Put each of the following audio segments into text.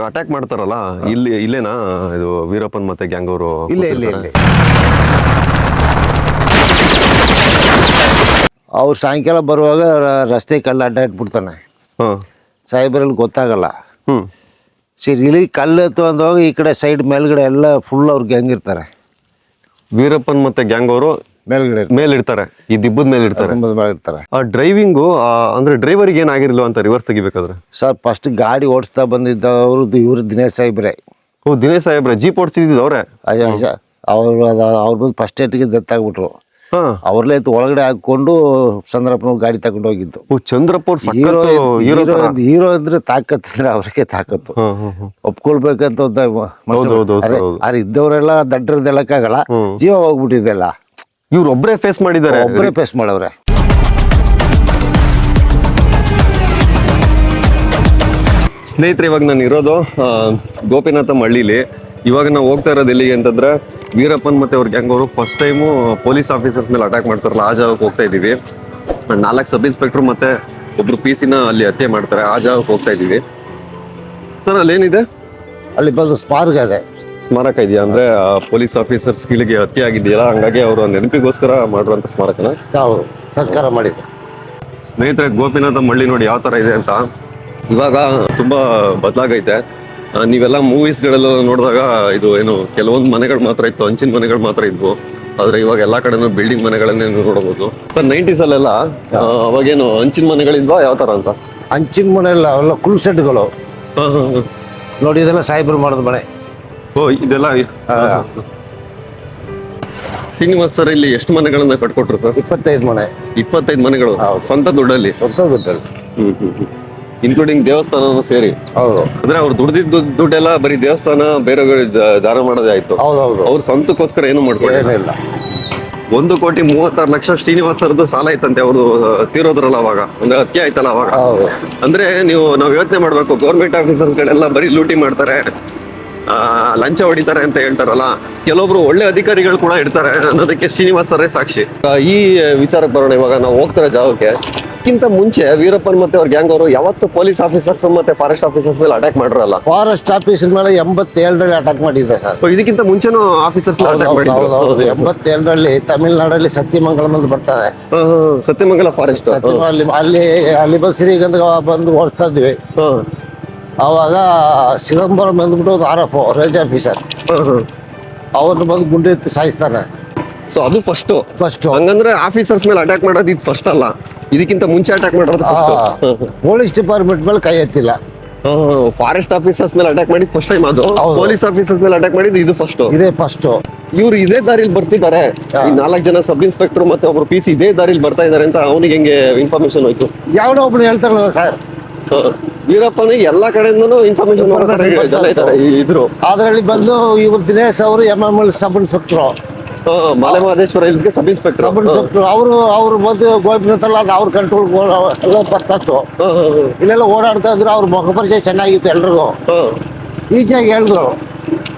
Attack ಮಾಡ್ತಾರಲ್ಲ ಇಲ್ಲೇನಾ ಇದು ವೀರಪ್ಪನ್ ಮತ್ತೆ ಗ್ಯಾಂಗ್ ಅವರು? ಇಲ್ಲೇ ಅವ್ರು ಸಾಯಂಕಾಲ ಬರುವಾಗ ರಸ್ತೆ ಕಲ್ಲು ಅಡ್ಡ ಇಟ್ಬಿಡ್ತಾನೆ. ಸಾಹೇಬರಲ್ಲಿ ಗೊತ್ತಾಗಲ್ಲ. ಸರಿ ಇಲ್ಲಿ ಕಲ್ಲು ಎತ್ತು ಅಂದಾಗ ಈ ಕಡೆ ಸೈಡ್ ಮೇಲ್ಗಡೆ ಎಲ್ಲ ಫುಲ್ ಅವ್ರ ಗ್ಯಾಂಗ್ ಇರ್ತಾರೆ. ವೀರಪ್ಪನ್ ಮತ್ತೆ ಗ್ಯಾಂಗ್ ಅವರು ಮೇಲಿಡ್ತಾರೆ, ಈ ದಿಬ್ಬದ ಮೇಲೆ ಇರ್ತಾರೆ. ಆ ಡ್ರೈವಿಂಗು ಅಂದ್ರೆ ಡ್ರೈವರ್ಗೆ ಏನಾಗಿರ್ಲಿಲ್ಲ ಅಂತ ರಿವರ್ಸ್ ತೆಗಿಬೇಕಾದ್ರೆ? ಸರ್ ಫಸ್ಟ್ ಗಾಡಿ ಓಡಿಸ್ತಾ ಬಂದಿದ್ದವ್ರದ್ದು ಇವರು ದಿನೇಶ್ ಸಾಹೇಬ್ರೆ. ಓ, ದಿನೇಶ್ ಸಾಹೇಬ್ರೆ ಜೀಪ್ ಓಡಿಸಿದ್ದು ಅವರೇ? ಅವ್ರು ಬಂದು ಫಸ್ಟ್ ಏಟಿಗೆ ಡೆತ್ ಆಗ್ಬಿಟ್ರು. ಅವ್ರಲ್ಲೇ ಒಳಗಡೆ ಹಾಕೊಂಡು ಚಂದ್ರಪ್ಪನ ಗಾಡಿ ತಗೊಂಡು ಹೋಗಿದ್ದು. ಚಂದ್ರಪ್ಪ ಹೀರೋ ಅಂದ್ರೆ ತಾಕತ್ತಂದ್ರೆ ಅವ್ರಿಗೆ ತಾಕತ್ತು, ಒಪ್ಕೊಳ್ಬೇಕಂತ ಇದ್ದವರೆಲ್ಲ ದಡ್ಡರದ್ದು ಹೇಳಕ್ಕಾಗಲ್ಲ. ಜೀವ ಹೋಗ್ಬಿಟ್ಟಿದ್ದೆಲ್ಲ ಇವ್ರು ಒಬ್ಬರೇ ಫೇಸ್ ಮಾಡಿದ್ದಾರೆ, ಒಬ್ಬರೇ ಫೇಸ್ ಮಾಡವ್ರೆ. ಸ್ನೇಹಿತರೆ, ಇವಾಗ ನಾನು ಇರೋದು ಗೋಪಿನಾಥಂ ಹಳ್ಳಿಲಿ. ಇವಾಗ ನಾವು ಹೋಗ್ತಾ ಇರೋದು ಎಲ್ಲಿಗೆ ಅಂತಂದ್ರೆ, ವೀರಪ್ಪನ್ ಮತ್ತೆ ಅವ್ರ ಗ್ಯಾಂಗ್ ಅವರು ಫಸ್ಟ್ ಟೈಮು ಪೊಲೀಸ್ ಆಫೀಸರ್ಸ್ ಮೇಲೆ ಅಟ್ಯಾಕ್ ಮಾಡ್ತಾರಲ್ಲ, ಆ ಜಾಗಕ್ಕೆ ಹೋಗ್ತಾ ಇದೀವಿ. 4 ಸಬ್ ಇನ್ಸ್ಪೆಕ್ಟರ್ ಮತ್ತೆ ಒಬ್ರು PC-ನ ಅಲ್ಲಿ ಹತ್ಯೆ ಮಾಡ್ತಾರೆ, ಆ ಜಾಗಕ್ಕೆ ಹೋಗ್ತಾ ಇದೀವಿ. ಸರ್, ಅಲ್ಲೇನಿದೆ? ಅಲ್ಲಿ ಬಂದು ಸ್ಮಾರಕ ಇದೆಯಾ? ಅಂದ್ರೆ ಪೊಲೀಸ್ ಆಫೀಸರ್ಸ್ ಗಳಿಗೆ ಹತ್ಯೆ ಆಗಿದೆಯಲ್ಲ, ಹಂಗಾಗಿ ಅವರು ನೆನಪಿಗೋಸ್ಕರ ಮಾಡಿರುವಂತ ಸ್ಮಾರಕನ ಸರ್ಕಾರ ಮಾಡಿದೆ. ಸ್ನೇಹಿತರೆ, ಗೋಪಿನಾಥಂ ಹಳ್ಳಿ ನೋಡಿ ಯಾವ ತರ ಇದೆ ಅಂತ. ಇವಾಗ ತುಂಬಾ ಬದಲಾಗೈತೆ. ನೀವೆಲ್ಲ ಮೂವೀಸ್ಗಳೆಲ್ಲ ನೋಡಿದಾಗ ಇದು ಏನು ಕೆಲವೊಂದು ಮನೆಗಳು ಮಾತ್ರ ಇತ್ತು, ಹಂಚಿನ ಮನೆಗಳು ಮಾತ್ರ ಇದ್ವು. ಆದ್ರೆ ಇವಾಗ ಎಲ್ಲಾ ಕಡೆನೂ ಬಿಲ್ಡಿಂಗ್ ಮನೆಗಳನ್ನೇ ನೋಡಬಹುದು. ಸರ್, 90s ಅಲ್ಲೆಲ್ಲ ಅವಾಗೇನು ಹಂಚಿನ ಮನೆಗಳಿದ್ವಾ, ಯಾವ ತರ ಅಂತ? ಹಂಚಿನ ಮನೆ ಎಲ್ಲ ಅವೆಲ್ಲ ಕುಲ್ ಸೆಟ್ಗಳು ನೋಡಿ. ಇದೆಲ್ಲ ಸಾಹೇಬರು ಮಾಡೋದು ಮನೆ. ಓ, ಇದೆಲ್ಲ ಶ್ರೀನಿವಾಸ್ ಸರ್ ಇಲ್ಲಿ ಎಷ್ಟು ಮನೆಗಳನ್ನ ಕಟ್ಕೊಟ್ರು ಸರ್? 25 ಮನೆ. 25 ಮನೆಗಳು ಸ್ವಂತ ದುಡ್ಡಲ್ಲಿ? ಸ್ವಂತ ದುಡ್ಡಲ್ಲಿ, ಇನ್ಕ್ಲೂಡಿಂಗ್ ದೇವಸ್ಥಾನ ಸೇರಿ. ಹೌದು. ಅಂದ್ರೆ ಅವ್ರು ದುಡ್ದಿದ್ದು ದುಡ್ಡೆಲ್ಲ ಬರೀ ದೇವಸ್ಥಾನ ಬೇರೆ ದಾನ ಮಾಡೋದೇ ಆಯ್ತು. ಹೌದೌದು. ಅವ್ರ ಸ್ವಂತಕ್ಕೋಸ್ಕರ ಏನು ಮಾಡ್ಕೊಳ್ಳಿಲ್ಲ. 1,36,00,000 ಶ್ರೀನಿವಾಸ್ ಸರ್ದು ಸಾಲ ಐತಂತೆ. ಅವರು ತೀರೋದ್ರಲ್ಲ ಅವಾಗ, ಅಂದ್ರೆ ಹತ್ಯೆ ಆಯ್ತಲ್ಲ ಅವಾಗ. ಅಂದ್ರೆ ನಾವು ಯೋಚನೆ ಮಾಡ್ಬೇಕು, ಗೌರ್ಮೆಂಟ್ ಆಫೀಸರ್ಸ್ಗಳೆಲ್ಲ ಬರೀ ಲೂಟಿ ಮಾಡ್ತಾರೆ, ಲಂಚ ಹೊಡಿತಾರೆ ಅಂತ ಹೇಳ್ತಾರಲ್ಲ, ಕೆಲವೊಬ್ರು ಒಳ್ಳೆ ಅಧಿಕಾರಿಗಳು ಕೂಡ ಇರ್ತಾರೆ ಅನ್ನೋದಕ್ಕೆ ಶ್ರೀನಿವಾಸ್ ಸರೇ ಸಾಕ್ಷಿ. ಈ ವಿಚಾರಕ್ಕೆ ಬರೋಣ. ಇವಾಗ ನಾವು ಹೋಗ್ತಾರೆ ಜಾಗಕ್ಕೆ. ಇದಕ್ಕಿಂತ ಮುಂಚೆ ವೀರಪ್ಪನ್ ಮತ್ತೆ ಅವ್ರ ಗ್ಯಾಂಗ್ ಅವರು ಯಾವತ್ತು ಪೊಲೀಸ್ ಆಫೀಸರ್ಸ್ ಮತ್ತೆ ಫಾರೆಸ್ಟ್ ಆಫೀಸರ್ಸ್ ಮೇಲೆ ಅಟ್ಯಾಕ್ ಮಾಡಿರಲ್ಲ? ಫಾರೆಸ್ಟ್ ಆಫೀಸರ್ ಮೇಲೆ 87ರಲ್ಲಿ ಅಟ್ಯಾಕ್ ಮಾಡಿದ್ದೆ ಸರ್. ಇದಕ್ಕಿಂತ ಮುಂಚೆನೂ ಆಫೀಸರ್ಸ್ ಅಟ್ಯಾಕ್ ಮಾಡಿದ್ರು. 87ರಲ್ಲಿ ತಮಿಳ್ನಾಡಲ್ಲಿ ಸತ್ಯಮಂಗಲಂ ಅಂತ ಬರ್ತಾರೆ. ಸತ್ಯಮಂಗಲ ಫಾರೆಸ್ಟ್. ಅಲ್ಲಿ ಬಂದು ಸಿರಿಗಂಧ ಬಂದು ಓಡಿಸ್ತಾ ಇದ್ವಿ. ಆವಾಗ ಚಿದಂಬರಂ ಬಂದ್ಬಿಟ್ಟು ಒಂದು RF ರೇಂಜ್ ಆಫೀಸರ್, ಅವ್ರನ್ನ ಬಂದು ಗುಂಡೆ ಎತ್ತಿ ಸಾಯಿಸ್ತಾನೆ. ಸೊ ಅದು ಫಸ್ಟ್. ಹಂಗಂದ್ರೆ ಆಫೀಸರ್ಸ್ ಮೇಲೆ ಅಟ್ಯಾಕ್ ಮಾಡೋದು ಇದು ಫಸ್ಟ್ ಅಲ್ಲ, ಇದಕ್ಕಿಂತ ಮುಂಚೆ ಅಟ್ಯಾಕ್ ಮಾಡೋದು ಫಸ್ಟ್. ಪೊಲೀಸ್ ಡಿಪಾರ್ಟ್ಮೆಂಟ್ ಮೇಲೆ ಕೈ ಎತ್ತಿಲ್ಲ. ಫಾರೆಸ್ಟ್ ಆಫೀಸರ್ಸ್ ಮೇಲೆ ಅಟ್ಯಾಕ್ ಮಾಡಿದ್ ಫಸ್ಟ್ ಟೈಮ್. ಅದು ಪೊಲೀಸ್ ಆಫೀಸರ್ಸ್ ಮೇಲೆ ಅಟ್ಯಾಕ್ ಮಾಡಿದ್ದು ಇದು ಫಸ್ಟ್. ಇದೇ ಫಸ್ಟ್. ಇವ್ರು ಇದೇ ದಾರಿಲಿ ಬರ್ತಿದ್ದಾರೆ. ಈ 4 ಜನ ಸಬ್ ಇನ್ಸ್ಪೆಕ್ಟರ್ ಮತ್ತೆ ಒಬ್ರು PC ಇದೇ ದಾರಿಲಿ ಬರ್ತಾ ಇದಾರೆ ಅಂತ ಅವನಿಗೆ ಹೆಂಗೆ ಇನ್ಫಾರ್ಮೇಶನ್ ಹೋಯ್ತು? ಯಾವನೋ ಒಬ್ರು ಹೇಳ್ತಾರಲ್ಲ ಸರ್, ವೀರಪ್ಪನ ಎಲ್ಲಾ ಕಡೆಯಿಂದನೂ ಇನ್ಫಾರ್ಮೇಶನ್ ಇದ್ರು. ಅದ್ರಲ್ಲಿ ಬಂದು ಇವ್ರು ದಿನೇಶ್ ಅವರು MML sub inspector, Male Mahadeshwara ಹಿಲ್ಸ್ಗೆ sub inspector. ಅವರು ಬಂದು ಗೋಪಿನಾಥಲ್ಲ, ಅವ್ರ ಕಂಟ್ರೋಲ್ ಎಲ್ಲ ಬರ್ತಾತ್ತು. ಇಲ್ಲೆಲ್ಲ ಓಡಾಡ್ತಾ ಇದ್ರು. ಅವ್ರ ಮುಖ ಪರಿಚಯ ಚೆನ್ನಾಗಿತ್ತು ಎಲ್ರಿಗೂ. ಈಜಾಗಿ ಹೇಳಿದ್ರು,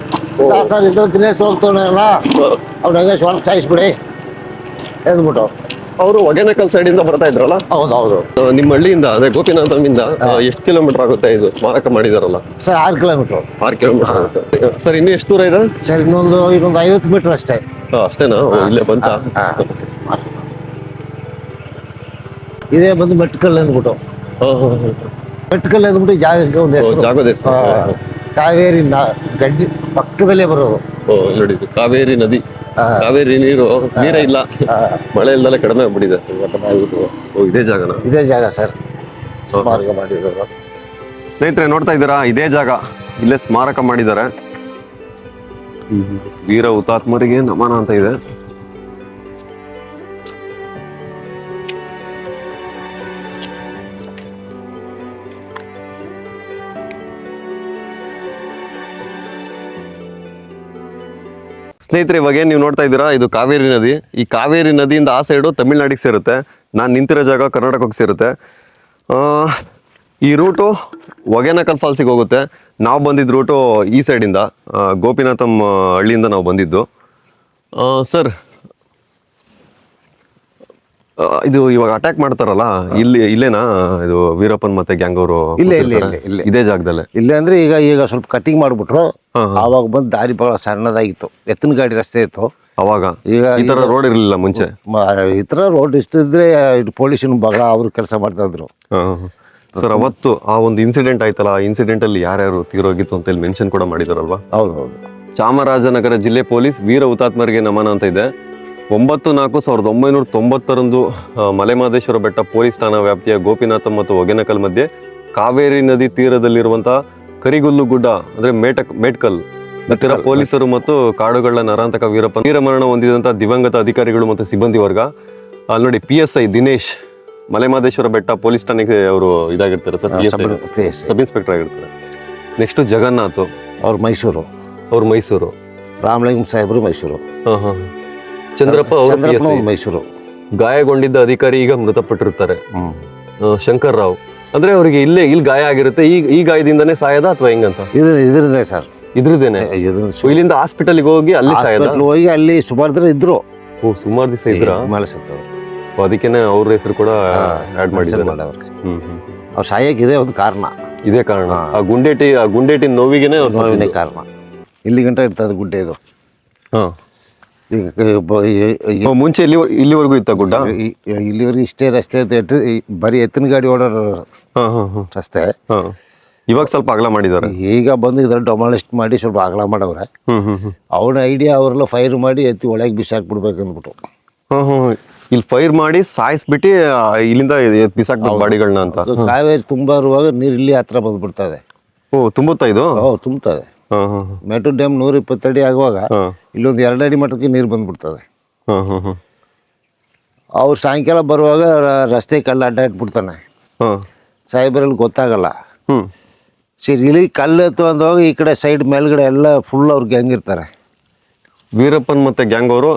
ಸರ್ ಇದ್ರ ದಿನೇಶ್ ಹೋಗ್ತಾನಲ್ಲ, ಅವ್ರ ನಾಗೇಶ್ವರ ಸಾಯಿಸ್ಬಿಡಿ ಹೇಳ್ಬಿಟ್ಟು. ಅವರು ಹೊಗೇನಕಲ್ ಸೈಡ್ ಇಂದ ಬರ್ತಾ ಇದ್ರಲ್ಲ? ಹೌದೌದು. ನಿಮ್ಮ ಹಳ್ಳಿಯಿಂದ ಅದೇ ಗೋಪಿನಾಥಂಯಿಂದ ಎಷ್ಟು ಕಿಲೋಮೀಟರ್ ಆಗುತ್ತೆ ಇದು ಸ್ಮಾರಕ ಮಾಡಿದಾರಲ್ಲ? Sir 6 kilometre. 6 ಕಿಲೋಮೀಟರ್ ಆಗುತ್ತೆ ಸರ್. ಇನ್ನು ಎಷ್ಟು ದೂರ ಇದೆ ಸರ್? ಇನ್ನೊಂದು 50 ಮೀಟರ್ ಅಷ್ಟೇ. ಅಷ್ಟೇನಾ? ಇಲ್ಲೇ ಬಂತ. ಇದೇ ಬಂದು ಮೆಟ್ಕಲ್ ಅಂದ್ಬಿಟ್ಟು. ಮೆಟ್ಕಲ್ ಅಂದ್ಬಿಟ್ಟು ಜಾಗಕ್ಕೆ ಒಂದು ಹೆಸರು. ಜಾಗದ ಹೆಸರು ಕಾವೇರಿ ಗಡ್ಡಿ ಪಕ್ಕದಲ್ಲೇ ಬರೋದು. ನೋಡಿ, ಕಾವೇರಿ ನದಿ. ಕಾವೇರಿ ನೀರೇ ಇಲ್ಲ, ಮಳೆ ಇಲ್ದಲ್ಲೇ ಕಡಿಮೆ ಆಗ್ಬಿಟ್ಟಿದೆ. ಇದೇ ಜಾಗನ? ಇದೇ ಜಾಗ ಸರ್, ಸ್ಮಾರಕ ಮಾಡಿರೋದು. ಸ್ನೇಹಿತರೆ, ನೋಡ್ತಾ ಇದ್ದೀರಾ, ಇದೇ ಜಾಗ. ಇಲ್ಲೇ ಸ್ಮಾರಕ ಮಾಡಿದ್ದಾರೆ. ವೀರ ಹುತಾತ್ಮರಿಗೆ ನಮನ ಅಂತ ಇದೆ. ಸ್ನೇಹಿತರೆ, ಇವಾಗ ನೀವು ನೋಡ್ತಾ ಇದ್ದೀರಾ, ಇದು ಕಾವೇರಿ ನದಿ. ಈ ಕಾವೇರಿ ನದಿಯಿಂದ ಆ ಸೈಡು ತಮಿಳ್ನಾಡಿಗೆ ಸೇರುತ್ತೆ. ನಾನು ನಿಂತಿರೋ ಜಾಗ ಕರ್ನಾಟಕಕ್ಕೆ ಸೇರುತ್ತೆ. ಈ ರೂಟು ಹೊಗೇನಕಲ್ ಫಾಲ್ಸಿಗೆ ಹೋಗುತ್ತೆ. ನಾವು ಬಂದಿದ್ದ ರೂಟು ಈ ಸೈಡಿಂದ, ಗೋಪಿನಾಥಂ ಹಳ್ಳಿಯಿಂದ ನಾವು ಬಂದಿದ್ದು. ಸರ್, ಇದು ಇವಾಗ ಅಟ್ಯಾಕ್ ಮಾಡ್ತಾರಲ್ಲ ಇಲ್ಲೇನಾ ಇದು ವೀರಪ್ಪನ್ ಮತ್ತೆ ಗ್ಯಾಂಗ್ ಅವರು ಇಲ್ಲೇ ಇದೇ ಜಾಗದಲ್ಲೇ ಇಲ್ಲೇ ಅಂದ್ರೆ ಈಗ ಸ್ವಲ್ಪ ಕಟಿಂಗ್ ಮಾಡ್ಬಿಟ್ರು. ಆವಾಗ ಬಂದು ದಾರಿ ಬಹಳ ಸಣ್ಣದಾಗಿತ್ತು, ಎತ್ತಿನ ಗಾಡಿ ರಸ್ತೆ ಇತ್ತು ಅವಾಗ. ಈಗ ಈ ತರ ರೋಡ್ ಇರ್ಲಿಲ್ಲ ಮುಂಚೆ. ಈ ತರ ರೋಡ್ ಇಷ್ಟಿದ್ರೆ ಪೊಲೀಸನ್ ಬಹಳ ಅವ್ರು ಕೆಲಸ ಮಾಡ್ತಾ ಇದ್ರು. ಸರ್ ಅವತ್ತು ಆ ಒಂದು ಇನ್ಸಿಡೆಂಟ್ ಆಯ್ತಲ್ಲ, ಆ ಇನ್ಸಿಡೆಂಟ್ ಅಲ್ಲಿ ಯಾರ್ಯಾರು ತೀರೋಗಿತ್ತು ಅಂತ ಹೇಳಿ ಮೆನ್ಷನ್ ಕೂಡ ಮಾಡಿದಾರಲ್ವಾ? ಹೌದು. ಚಾಮರಾಜನಗರ ಜಿಲ್ಲೆ ಪೊಲೀಸ್ ವೀರ ಹುತಾತ್ಮರಿಗೆ ನಮನ ಅಂತ ಇದೆ. 9/4/1990 ಮಲೆಮಹದೇಶ್ವರ ಬೆಟ್ಟ ಪೊಲೀಸ್ ಠಾಣಾ ವ್ಯಾಪ್ತಿಯ ಗೋಪಿನಾಥ ಮತ್ತು ಹೊಗೆನಕಲ್ ಮಧ್ಯೆ ಕಾವೇರಿ ನದಿ ತೀರದಲ್ಲಿರುವಂತಹ ಕರಿಗುಲ್ಲು ಗುಡ್ಡ ಅಂದ್ರೆ ಮೇಟ್ಕಲ್ ಇತರ ಪೊಲೀಸರು ಮತ್ತು ಕಾಡುಗಳ ನರಾಂತಕ ವೀರಮರಣ ಹೊಂದಿದಂತಹ ದಿವಂಗತ ಅಧಿಕಾರಿಗಳು ಮತ್ತು ಸಿಬ್ಬಂದಿ ವರ್ಗ. ಅಲ್ಲಿ ನೋಡಿ PSI ದಿನೇಶ್ ಮಲೆಮಹದೇಶ್ವರ ಬೆಟ್ಟ ಪೊಲೀಸ್ ಠಾಣೆಗೆ ಅವರು ಇದಾಗಿರ್ತಾರೆ ಸರ್, ಸಬ್ ಇನ್ಸ್ಪೆಕ್ಟರ್ ಆಗಿರ್ತಾರೆ. ನೆಕ್ಸ್ಟ್ ಜಗನ್ನಾಥ್ ಅವ್ರು ಮೈಸೂರು. ರಾಮಲಿಂಗಂ ಸಾಹೇಬರು ಮೈಸೂರು. ಚಂದ್ರಪ್ಪ ಅವರು ಮೈಸೂರು. ಗಾಯಗೊಂಡಿದ್ದ ಅಧಿಕಾರಿ ಈಗ ಮೃತಪಟ್ಟಿರ್ತಾರೆ. ಶಂಕರ್ ರಾವ್ ಅಂದ್ರೆ ಅವರಿಗೆ ಇಲ್ಲಿ ಗಾಯ ಆಗಿರುತ್ತೆ, ಈ ಗಾಯದಿಂದನೇ ಸಾಯದ ಅಥವಾ ಹೆಂಗಂತ? ಇದ್ರದೇ ಸರ್, ಇದ್ರದೇನೆ. ಇಲ್ಲಿಂದ ಹಾಸ್ಪಿಟಲ್ಗೆ ಹೋಗಿ ಅಲ್ಲಿ ಸಾಯದ? ಹೋಗಿ ಅಲ್ಲಿ ಸುಮಾರು ದಿನ ಇದ್ರು. ಸುಮಾರು ದಿವಸ ಇದ್ರ ಅದಕ್ಕೇನೆ ಅವ್ರ ಹೆಸರು ಕೂಡ ಆಡ್ ಮಾಡಿದ್ದಾರೆ. ಅವ್ರು ಸಾಯಕ್ಕೆ ಇದೆ ಒಂದು ಕಾರಣ. ಇದೇ ಕಾರಣ, ಆ ಗುಂಡೇಟಿ ನೋವಿಗೆನೆ ನೋವಿನೇ ಕಾರಣ. ಇಲ್ಲಿ ಗಂಟ ಇರ್ತದೆ ಗುಡ್ಡೆ ಇದು. ಮುಂಚೆ ಇಲ್ಲಿವರೆಗೂ ಇತ್ತ ಗುಡ್ಡ? ಇಲ್ಲಿವರೆಗೂ ಇಷ್ಟೇ ರಸ್ತೆ ಬರೀ ಎತ್ತಿನ ಗಾಡಿ ಓಡಾಡೋ ರಸ್ತೆ. ಇವಾಗ ಸ್ವಲ್ಪ ಅಗಲ ಮಾಡಿದ್ದಾರೆ. ಈಗ ಬಂದು ಇದ್ರ ಡೊಮಾಲಿಸ್ಟ್ ಮಾಡಿ ಸ್ವಲ್ಪ ಅಗಲ ಮಾಡವ್ರೆ. ಅವನ ಐಡಿಯಾ ಅವರೆಲ್ಲ ಫೈರ್ ಮಾಡಿ ಎತ್ತಿ ಒಳಗೆ ಬಿಸಾಕ್ಬಿಡ್ಬೇಕು ಅಂದ್ಬಿಟ್ಟು. ಇಲ್ಲಿ ಫೈರ್ ಮಾಡಿ ಸಾಯಿಸ್ಬಿಟ್ಟು ಇಲ್ಲಿಂದ ಬಿಸಾಕ್ಬೇಕು ಬಾಡಿಗಳನ್ನ ಅಂತ. ಕಾವೇರಿ ತುಂಬಾ ಇರುವಾಗ ನೀರು ಇಲ್ಲಿ ಹತ್ರ ಬಂದ್ಬಿಡ್ತದೆ. ತುಂಬುತ್ತಾ ಇದು? ತುಂಬುತ್ತದೆ. ಮೇಟೂರ್ ಡ್ಯಾಮ್ 120 ಅಡಿ ಆಗುವಾಗ ಇಲ್ಲೊಂದು 2 ಅಡಿ ಮಟ್ಟಕ್ಕೆ ನೀರು ಬಂದ್ಬಿಡ್ತದೆ. ಅವ್ರು ಸಾಯಂಕಾಲ ಬರುವಾಗ ರಸ್ತೆ ಕಲ್ಲು ಅಡ್ಡ ಇಟ್ಬಿಡ್ತಾನೆ. ಸಾಹೇಬರಲ್ಲಿ ಗೊತ್ತಾಗಲ್ಲ. ಸರಿ ಇಲ್ಲಿ ಕಲ್ಲು ಎತ್ತು ಅಂದಾಗ ಈ ಕಡೆ ಸೈಡ್ ಮೇಲ್ಗಡೆ ಎಲ್ಲ ಫುಲ್ ಅವ್ರ ಗ್ಯಾಂಗ್ ಇರ್ತಾರೆ. ವೀರಪ್ಪನ್ ಮತ್ತೆ ಗ್ಯಾಂಗ್ ಅವರು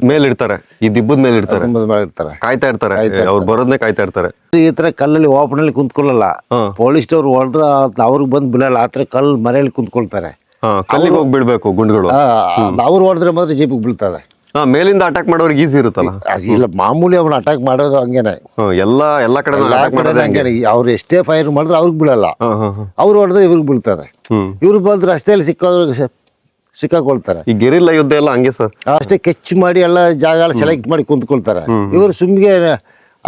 ಮೇಲಿರ್ತಾರೆ, ಈ ದಿಬ್ಬದ ಮೇಲೆ ಇರ್ತಾರೆ, ಕಾಯ್ತಾ ಇರ್ತಾರೆ, ಅವ್ರು ಬರೋದನ್ನೇ ಕಾಯ್ತಾ ಇರ್ತಾರೆ. ಈ ತರ ಕಲ್ಲಲ್ಲಿ ಓಪನಲ್ಲಿ ಕುಂತ್ಕೊಳ್ಳಲ್ಲ. ಪೊಲೀಸ್ನವ್ರು ಹೊಡೆದ್ರೆ ಅವ್ರಿಗೆ ಬಂದು ಬಿಡಲ್ಲ. ಆ ತರ ಕಲ್ಲು ಮರೆಯಲ್ಲಿ ಕುಂತ್ಕೊಳ್ತಾರೆ. ಕಲ್ಲಿಗೆ ಹೋಗಿ ಬೀಳ್ಬೇಕು ಗುಂಡುಗಳು. ಅವ್ರು ಹೊಡೆದ್ರೆ ಮಾತ್ರ ಜೀಪಿಗೆ ಬೀಳ್ತದೆ. ಮೇಲಿಂದ ಅಟ್ಯಾಕ್ ಮಾಡೋರಿಗೆ ಈಸಿ ಇರುತ್ತಲ್ಲ? ಇಲ್ಲ, ಮಾಮೂಲಿ ಅವ್ನ ಅಟ್ಯಾಕ್ ಮಾಡೋದು ಹಂಗೇನೆ. ಎಲ್ಲ ಕಡೆ ಹಂಗೇನೆ. ಅವ್ರು ಎಷ್ಟೇ ಫೈರ್ ಮಾಡಿದ್ರೆ ಅವ್ರಿಗೆ ಬೀಳಲ್ಲ. ಅವ್ರು ಹೊಡೆದ್ರೆ ಇವ್ರಿಗೆ ಬೀಳ್ತಾರೆ. ಇವ್ರು ಬಂದು ರಸ್ತೆಯಲ್ಲಿ ಸಿಕ್ಕಾಕೊಳ್ತಾರೆ. ಈ ಗೆರಿಲ್ಲ ಯುದ್ಧ ಎಲ್ಲ ಹಂಗೆ ಸರ್. ಅಷ್ಟೇ ಕೆಚ್ ಮಾಡಿ ಎಲ್ಲ ಜಾಗ ಸೆಲೆಕ್ಟ್ ಮಾಡಿ ಕುಂತ್ಕೊಳ್ತಾರೆ. ಇವರು ಸುಮ್ಗೆ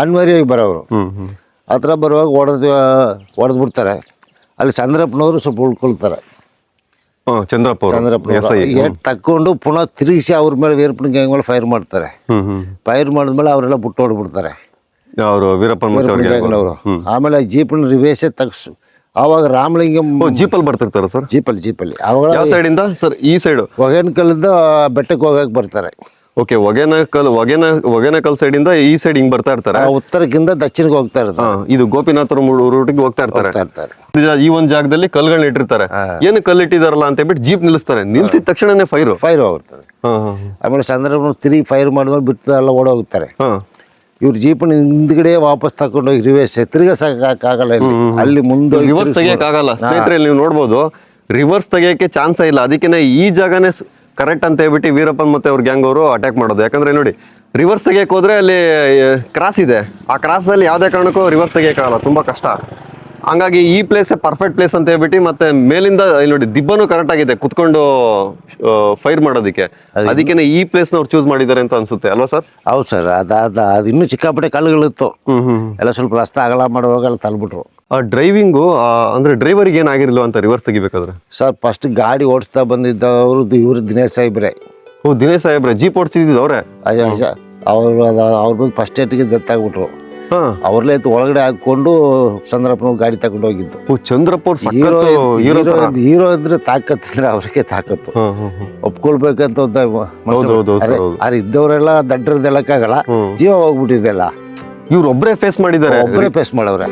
ಅನ್ವರಿಯಾಗಿ ಬರೋರು. ಹತ್ರ ಬರುವಾಗ ಹೊಡೆದು ಬಿಡ್ತಾರೆ. ಅಲ್ಲಿ ಚಂದ್ರಪ್ಪನವರು ಸ್ವಲ್ಪ ಉಳ್ಕೊಳ್ತಾರೆ. ಚಂದ್ರಪ್ಪ ತಕ್ಕೊಂಡು ಪುನಃ ತಿರುಗಿಸಿ ಅವ್ರ ಮೇಲೆ ವೀರಪ್ಪನ ಗ್ಯಾಂಗ್ ಮೇಲೆ ಫೈರ್ ಮಾಡ್ತಾರೆ. ಫೈರ್ ಮಾಡಿದ್ಮೇಲೆ ಅವರೆಲ್ಲ ಬಿಟ್ಟು ಹೊಡ್ಬಿಡ್ತಾರೆ ಗ್ಯಾಂಗ್ನವರು. ಆಮೇಲೆ ಜೀಪನ್ನ ರಿವೇಸೇ ತಗ್ಸು. ಆವಾಗ ರಾಮಲಿಂಗಂ ಜೀಪಲ್ಲಿ ಬರ್ತಿರ್ತಾರೆ ಸರ್? ಜೀಪಲ್ಲಿ ಅವಾಗ ಯಾವ ಸೈಡಿಂದ ಸರ್? ಈ ಸೈಡ್ ಹೊಗೇನಕಲ್ಲಿಂದ ಬೆಟ್ಟಕ್ಕೆ ಹೋಗಕ್ಕೆ ಬರ್ತಾರೆ. ಓಕೆ, ಹೊಗೇನಕಲ್ ಸೈಡ್ ಇಂದ ಈ ಸೈಡ್ ಹಿಂಗ್ ಬರ್ತಾ ಇರ್ತಾರೆ. ಉತ್ತರಕ್ಕಿಂತ ದಕ್ಷಿಣಕ್ಕೆ ಹೋಗ್ತಾ ಇರ್ತಾರೆ. ಇದು ಗೋಪಿನಾಥರ ರೂಟಿಗೆ ಹೋಗ್ತಾ ಇರ್ತಾರೆ. ಈ ಒಂದ್ ಜಾಗದಲ್ಲಿ ಕಲ್ಗಳನ್ನ ಇಟ್ಟಿರ್ತಾರೆ. ಏನು ಕಲ್ಲು ಇಟ್ಟಿದಾರಲ್ಲ ಅಂತ ಹೇಳ್ಬಿಟ್ಟು ಜೀಪ್ ನಿಲ್ಲಿಸ್ತಾರೆ. ನಿಲ್ಸಿದ ತಕ್ಷಣನೇ ಫೈರ್ ಹೋಗ್ತದೆ. ಆಮೇಲೆ ಚಂದ್ರಪ್ಪ ತಿರುಗಿ ಫೈರ್ ಮಾಡಿದ್ಮೇಲೆ ಬಿಟ್ಟು ಎಲ್ಲ ಓಡೋಗ್ತಾರೆ. ಇವ್ರು ಜೀಪನ ಹಿಂದ್ಗಡೆ ವಾಪಸ್ ತಕೊಂಡೋಗಿ ರಿವರ್ಸ್ ತಿರ್ಗಕ್ಕಾಗಲ್ಲ. ಅಲ್ಲಿ ಮುಂದೆ ರಿವರ್ಸ್ ತೆಗಿಯಕ್ಕಾಗಲ್ಲ ಸ್ನೇಹಿತರೆ. ನೀವು ನೋಡ್ಬೋದು, ರಿವರ್ಸ್ ತೆಗಿಯಕ್ಕೆ ಚಾನ್ಸ್ ಇಲ್ಲ. ಅದಕ್ಕೆ ಈ ಜಾಗನೇ ಕರೆಕ್ಟ್ ಅಂತ ಹೇಳ್ಬಿಟ್ಟು ವೀರಪ್ಪನ್ ಮತ್ತೆ ಅವ್ರ ಗ್ಯಾಂಗ್ ಅವರು ಅಟ್ಯಾಕ್ ಮಾಡೋದು. ಯಾಕಂದ್ರೆ ನೋಡಿ, ರಿವರ್ಸ್ ತೆಗಿಯಕ್ಕೆ ಹೋದ್ರೆ ಅಲ್ಲಿ ಕ್ರಾಸ್ ಇದೆ. ಆ ಕ್ರಾಸ್ ಅಲ್ಲಿ ಯಾವುದೇ ಕಾರಣಕ್ಕೂ ರಿವರ್ಸ್ ತೆಗಿಯಕ್ಕಾಗಲ್ಲ, ತುಂಬಾ ಕಷ್ಟ. ಹಂಗಾಗಿ ಈ ಪ್ಲೇಸ್ ಪರ್ಫೆಕ್ಟ್ ಪ್ಲೇಸ್ ಅಂತ ಹೇಳ್ಬಿಟ್ಟು ಮತ್ತೆ ಮೇಲಿಂದ ಇಲ್ಲಿ ನೋಡಿ ದಿಬ್ಬನು ಕರೆಕ್ಟ್ ಆಗಿದೆ ಕುತ್ಕೊಂಡು ಫೈರ್ ಮಾಡೋದಕ್ಕೆ. ಅದಕ್ಕೆ ಈ ಪ್ಲೇಸ್ ಅವ್ರು ಚೂಸ್ ಮಾಡಿದ್ದಾರೆ ಅಂತ ಅನ್ಸುತ್ತೆ ಅಲ್ವಾ ಸರ್? ಹೌದು ಸರ್. ಅದು ಇನ್ನೂ ಸಿಕ್ಕಾಪಟ್ಟೆ ಕಲ್ಲುಗಳಿತ್ತು. ಎಲ್ಲ ಸ್ವಲ್ಪ ರಸ್ತೆ ಅಗಲ ಮಾಡುವಾಗ ಅಲ್ಲಿ ತಳ್ಬಿಟ್ರು. ಆ ಡ್ರೈವಿಂಗು ಅಂದ್ರೆ ಡ್ರೈವರಿಗೆ ಏನಾಗಿರ್ಲಿಲ್ಲ ಅಂತ ರಿವರ್ಸ್ ತೆಗಿಬೇಕಾದ್ರೆ? ಸರ್ ಫಸ್ಟ್ ಗಾಡಿ ಓಡಿಸ್ತಾ ಬಂದಿದ್ದವರು ಇವರು ದಿನೇಶ್ ಸಾಹೇಬ್ರೆ. ದಿನೇಶ್ ಸಾಹೇಬ್ರೆ ಜೀಪ್ ಓಡಿಸಿದ್ದು ಅವ್ರೆ? ಅವ್ರು ಬಂದು ಫಸ್ಟ್ ಏಟಿಗೆ ಡೆತ್ ಆಗ್ಬಿಟ್ರು. ಅವ್ರಲ್ಲೇ ಒಳಗಡೆ ಹಾಕೊಂಡು ಚಂದ್ರಪ್ಪನ ಗಾಡಿ ತಗೊಂಡು ಹೋಗಿದ್ದು. ಚಂದ್ರಪ್ಪ ಹೀರೋ ಅಂದ್ರೆ ತಾಕತ್ ಅಂದ್ರೆ ಅವ್ರಿಗೆ ತಾಕತ್ತು ಒಪ್ಕೊಳ್ಬೇಕಂತ ಇದ್ದವರೆಲ್ಲ ದಡ್ಡರದ್ದು ಹೇಳಕ್ಕಾಗಲ್ಲ. ಜೀವ ಹೋಗ್ಬಿಟ್ಟಿದ್ದೆಲ್ಲ ಇವ್ರು ಒಬ್ಬರೇ ಫೇಸ್ ಮಾಡಿದ್ದಾರೆ. ಒಬ್ಬರೇ ಫೇಸ್ ಮಾಡವ್ರೆ.